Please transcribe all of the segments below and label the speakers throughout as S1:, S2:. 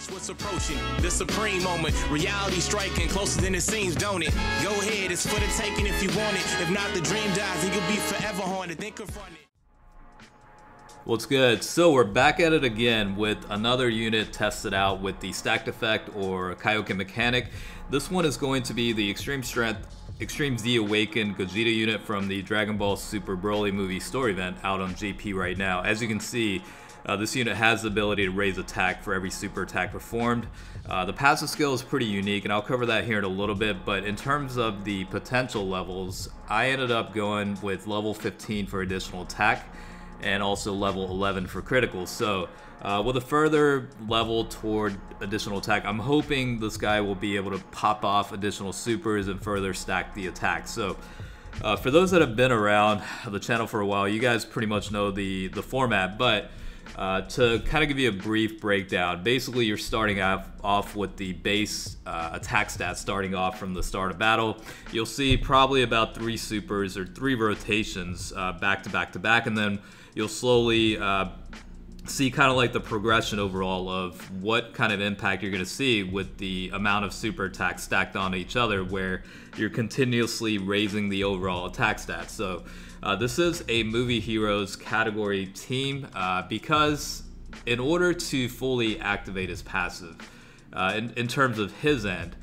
S1: Watch what's approaching, the supreme moment. Reality striking closer than it seems, don't it? Go ahead, it's for the taking if you want it. If not, the dream dies and you'll be forever haunted. Then confront it.
S2: What's good? So we're back at it again with another unit tested out with the stacked effect or Kaioken mechanic. This one is going to be the Extreme Strength, Extreme Z Awakened Gogeta unit from the Dragon Ball Super Broly movie story event out on JP right now. As you can see, this unit has the ability to raise attack for every super attack performed. The passive skill is pretty unique, and I'll cover that here in a little bit, but in terms of the potential levels, I ended up going with level 15 for additional attack and also level 11 for critical. So with a further level toward additional attack, I'm hoping this guy will be able to pop off additional supers and further stack the attack. So for those that have been around the channel for a while, you guys pretty much know the format, but to kind of give you a brief breakdown, basically you're starting off with the base attack stats starting off from the start of battle. You'll see probably about 3 supers or 3 rotations back to back to back, and then you'll slowly see kind of like the progression overall of what kind of impact you're going to see with the amount of super attacks stacked onto each other, where you're continuously raising the overall attack stats. So this is a movie heroes category team because in order to fully activate his passive, in terms of his end,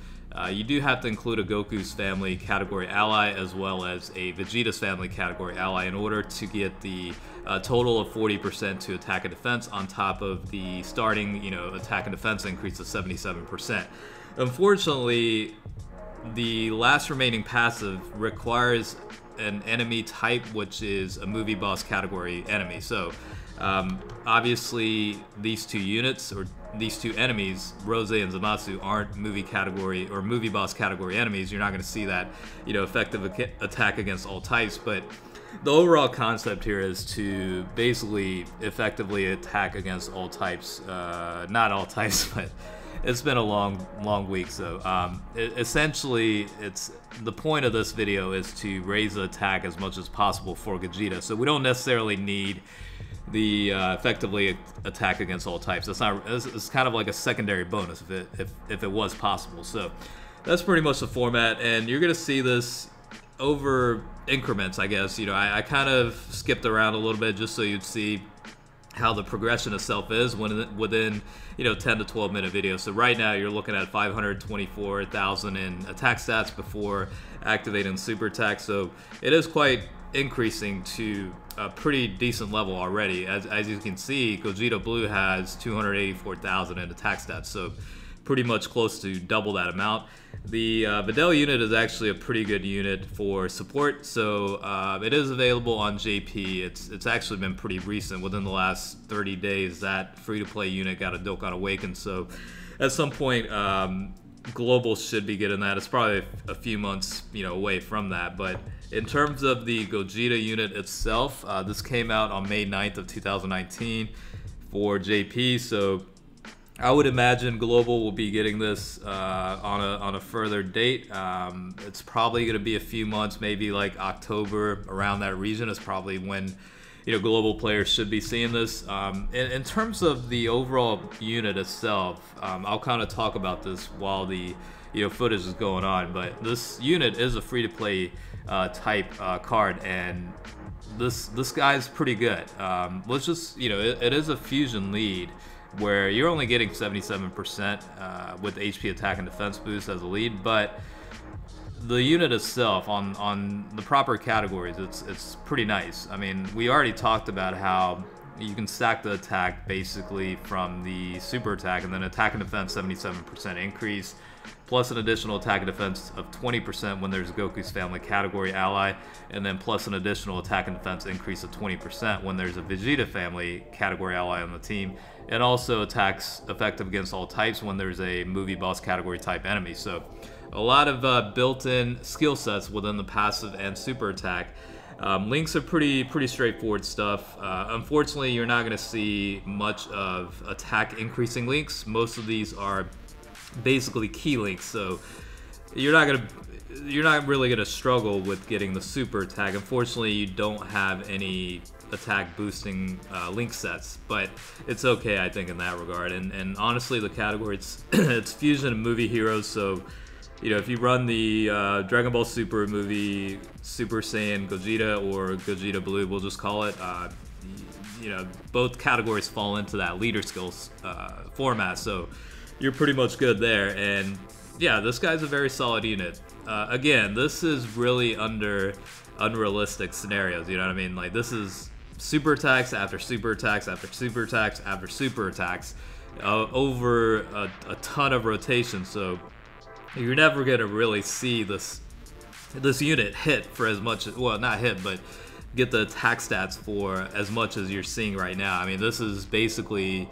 S2: you do have to include a Goku's family category ally as well as a Vegeta's family category ally in order to get the total of 40% to attack and defense on top of the starting, attack and defense increase of 77%. Unfortunately, the last remaining passive requires an enemy type, which is a movie boss category enemy. So obviously these two units, or these two enemies, Rose and Zamasu, aren't movie category or movie boss category enemies. You're not going to see that effective attack against all types, but the overall concept here is to basically effectively attack against all types. Not all types, but it's been a long week, so essentially the point of this video is to raise the attack as much as possible for Gogeta. So we don't necessarily need the effectively attack against all types. It's kind of like a secondary bonus if it was possible. So that's pretty much the format, and you're gonna see this over increments, I guess. I kind of skipped around a little bit just so you'd see how the progression itself is within 10 to 12 minute videos. So right now you're looking at 524,000 in attack stats before activating super attack. So it is quite increasing to a pretty decent level already. As you can see, Gogeta Blue has 284,000 in attack stats, so pretty much close to double that amount. The Videl unit is actually a pretty good unit for support, so it is available on JP. It's actually been pretty recent. Within the last 30 days, that free-to-play unit got a Dokkan Awakened, so at some point, Global should be getting that. It's probably a few months away from that, but in terms of the Gogeta unit itself, this came out on May 9th of 2019 for JP, so I would imagine Global will be getting this on a further date. It's probably going to be a few months, maybe like October, around that region is probably when Global players should be seeing this. In terms of the overall unit itself, I'll kind of talk about this while the footage is going on, but this unit is a free-to-play type card, and this guy's pretty good. Let's just it is a fusion lead, where you're only getting 77% with HP attack and defense boost as a lead, but the unit itself on the proper categories, it's pretty nice. I mean, we already talked about how you can stack the attack basically from the super attack, and then attack and defense 77% increase, plus an additional attack and defense of 20% when there's a Goku's family category ally, and then plus an additional attack and defense increase of 20% when there's a Vegeta family category ally on the team, and also attacks effective against all types when there's a movie boss category type enemy. So a lot of built-in skill sets within the passive and super attack. Links are pretty straightforward stuff. Unfortunately, you're not going to see much of attack increasing links. Most of these are basically key links, so you're not really gonna struggle with getting the super attack. Unfortunately, you don't have any attack boosting link sets, but it's okay, I think, in that regard. And honestly, the category, it's fusion of movie heroes, so you know, if you run the Dragon Ball Super movie Super Saiyan Gogeta or Gogeta Blue, we'll just call it, you know, both categories fall into that leader skills format, so you're pretty much good there. And yeah, this guy's a very solid unit. Again, this is really under unrealistic scenarios, you know what I mean? Like, this is super attacks after super attacks after super attacks after super attacks over a ton of rotation, so you're never gonna really see this unit hit for as much, well, not hit, but get the attack stats for as much as you're seeing right now. I mean, this is basically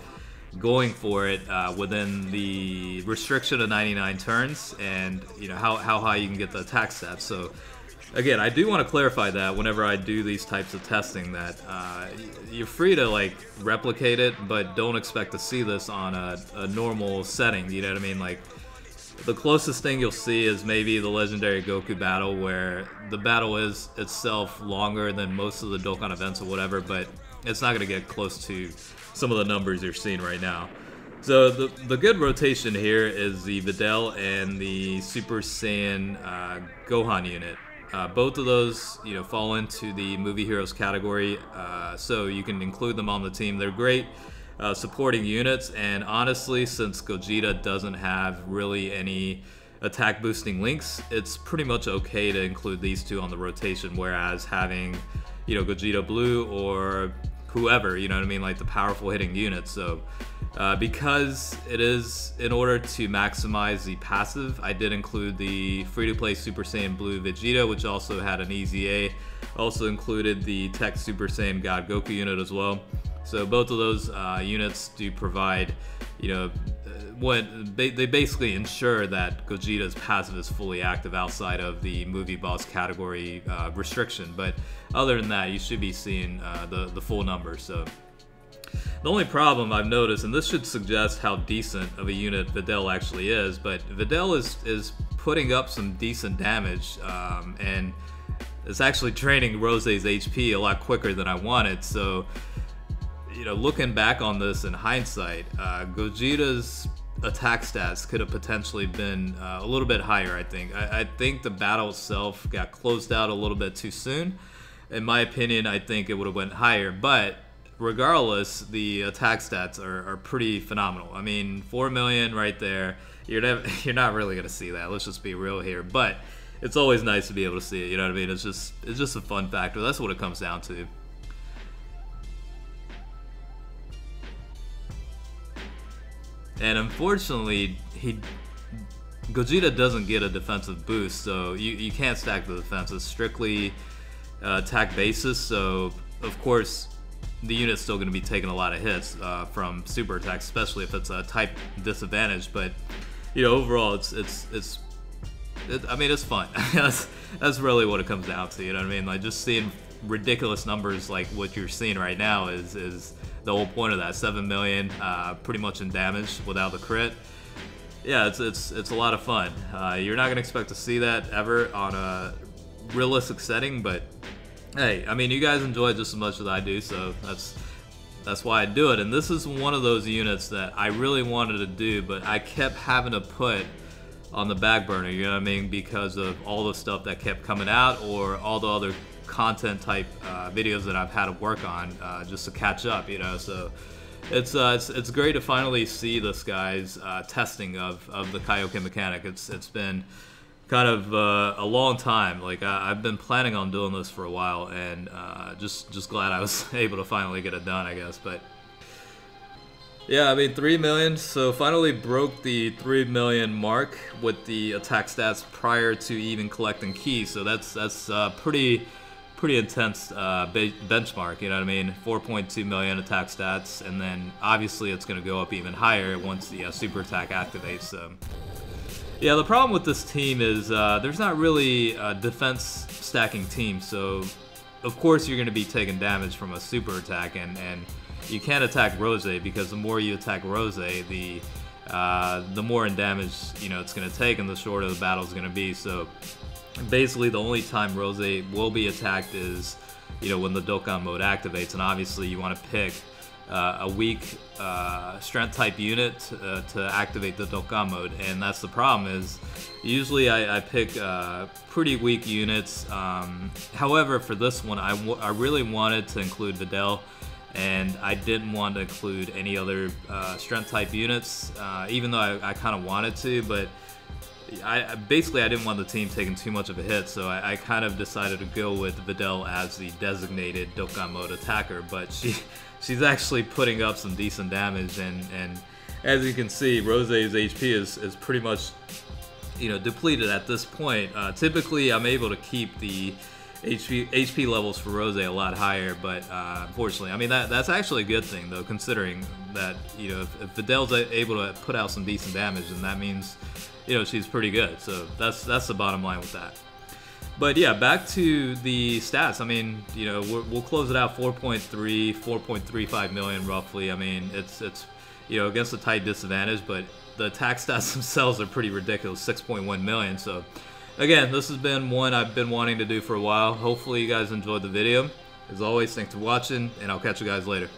S2: going for it within the restriction of 99 turns, and you know how high you can get the attack stats. So again, I do want to clarify that whenever I do these types of testing, that you're free to like replicate it, but don't expect to see this on a normal setting, you know what I mean? Like, the closest thing you'll see is maybe the legendary Goku battle, where the battle is itself longer than most of the Dokkan events or whatever, but it's not going to get close to some of the numbers you're seeing right now. So the good rotation here is the Videl and the Super Saiyan Gohan unit. Both of those, you know, fall into the movie heroes category, so you can include them on the team. They're great supporting units, and honestly, since Gogeta doesn't have really any attack boosting links, it's pretty much okay to include these two on the rotation, whereas having, you know, Gogeta Blue or whoever, you know what I mean, like the powerful hitting units. So because it is in order to maximize the passive, I did include the free-to-play Super Saiyan Blue Vegeta, which also had an EZA. Also included the Tech Super Saiyan God Goku unit as well. So both of those units do provide, you know, they basically ensure that Gogeta's passive is fully active outside of the movie boss category restriction. But other than that, you should be seeing the full numbers. So the only problem I've noticed, and this should suggest how decent of a unit Videl actually is, but Videl is putting up some decent damage, and it's actually draining Rose's HP a lot quicker than I wanted. So, you know, looking back on this in hindsight, Gogeta's attack stats could have potentially been a little bit higher, I think. I think the battle itself got closed out a little bit too soon. In my opinion, I think it would have went higher, but regardless, the attack stats are pretty phenomenal. I mean, 4 million right there, you're not really going to see that. Let's just be real here, but it's always nice to be able to see it, you know what I mean? It's just a fun factor. That's what it comes down to. And unfortunately, Gogeta doesn't get a defensive boost, so you can't stack the defense. It's strictly attack basis, so of course the unit's still going to be taking a lot of hits from super attacks, especially if it's a type disadvantage. But you know, overall, I mean, it's fun. that's really what it comes down to. You know what I mean? Like, just seeing ridiculous numbers like what you're seeing right now is the whole point of that. 7 million, pretty much in damage without the crit. Yeah, it's a lot of fun. You're not gonna expect to see that ever on a realistic setting, but hey, I mean, you guys enjoy it just as much as I do, so that's why I do it. And this is one of those units that I really wanted to do, but I kept having to put on the back burner, you know what I mean, because of all the stuff that kept coming out or all the other content type videos that I've had to work on just to catch up, you know. So it's great to finally see this guy's testing of the Kaioken mechanic. It's been kind of a long time. Like, I've been planning on doing this for a while, and just glad I was able to finally get it done, I guess. But yeah, I mean, 3 million, so finally broke the 3 million mark with the attack stats prior to even collecting keys. So that's pretty intense benchmark, you know what I mean? 4.2 million attack stats, and then obviously it's going to go up even higher once the super attack activates. So yeah, the problem with this team is there's not really a defense stacking team, so of course you're going to be taking damage from a super attack, and you can't attack Rose, because the more you attack Rose, the more in damage, you know, it's going to take, and the shorter the battle is going to be. So basically the only time Rose will be attacked is when the Dokkan mode activates. And obviously you want to pick a weak strength type unit to activate the Dokkan mode, and that's the problem. Is usually I pick pretty weak units. However, for this one, I really wanted to include Videl, and I didn't want to include any other strength type units, even though I kind of wanted to, but basically I didn't want the team taking too much of a hit, so I kind of decided to go with Videl as the designated Dokkan mode attacker. But she's actually putting up some decent damage, and as you can see, Rose's HP is pretty much depleted at this point. Typically I'm able to keep the HP levels for Rose a lot higher, but unfortunately, I mean that's actually a good thing though, considering that if Videl's able to put out some decent damage, then that means she's pretty good. So that's the bottom line with that. But yeah, back to the stats. I mean, we'll close it out 4.35 million roughly. I mean, it's against a tight disadvantage, but the attack stats themselves are pretty ridiculous, 6.1 million. So again, this has been one I've been wanting to do for a while. Hopefully you guys enjoyed the video. As always, thanks for watching, and I'll catch you guys later.